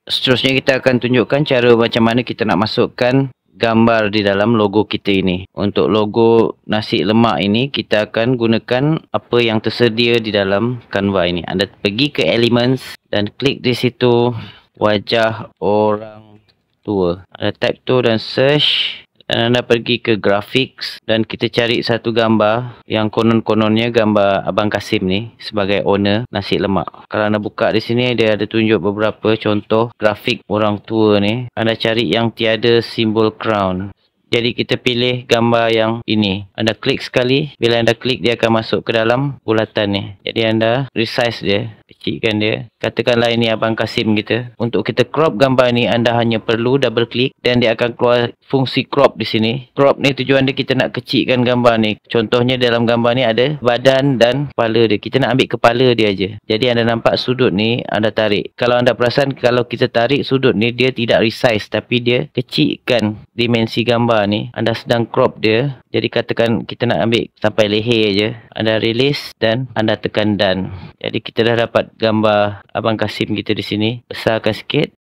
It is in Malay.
Seterusnya kita akan tunjukkan cara macam mana kita nak masukkan gambar di dalam logo kita ini. Untuk logo nasi lemak ini, kita akan gunakan apa yang tersedia di dalam Canva ini. Anda pergi ke Elements dan klik di situ wajah orang tua. Anda type tu dan search. Dan anda pergi ke graphics dan kita cari satu gambar yang konon-kononnya gambar Abang Kasim ni sebagai owner nasi lemak. Kalau anda buka di sini, dia ada tunjuk beberapa contoh grafik orang tua ni. Anda cari yang tiada simbol crown. Jadi kita pilih gambar yang ini. Anda klik sekali. Bila anda klik, dia akan masuk ke dalam bulatan ni. Jadi anda resize dia, kecilkan dia. Katakanlah ini Abang Kasim kita. Untuk kita crop gambar ni, anda hanya perlu double klik dan dia akan keluar fungsi crop di sini. Crop ni tujuan dia kita nak kecilkan gambar ni. Contohnya dalam gambar ni ada badan dan kepala dia. Kita nak ambil kepala dia aja. Jadi anda nampak sudut ni, anda tarik. Kalau anda perasan, kalau kita tarik sudut ni, dia tidak resize tapi dia kecilkan dimensi gambar ni. Anda sedang crop dia. Jadi katakan kita nak ambil sampai leher je. Anda release dan anda tekan done. Jadi kita dah dapat gambar Abang Kasim kita di sini. Besarkan sikit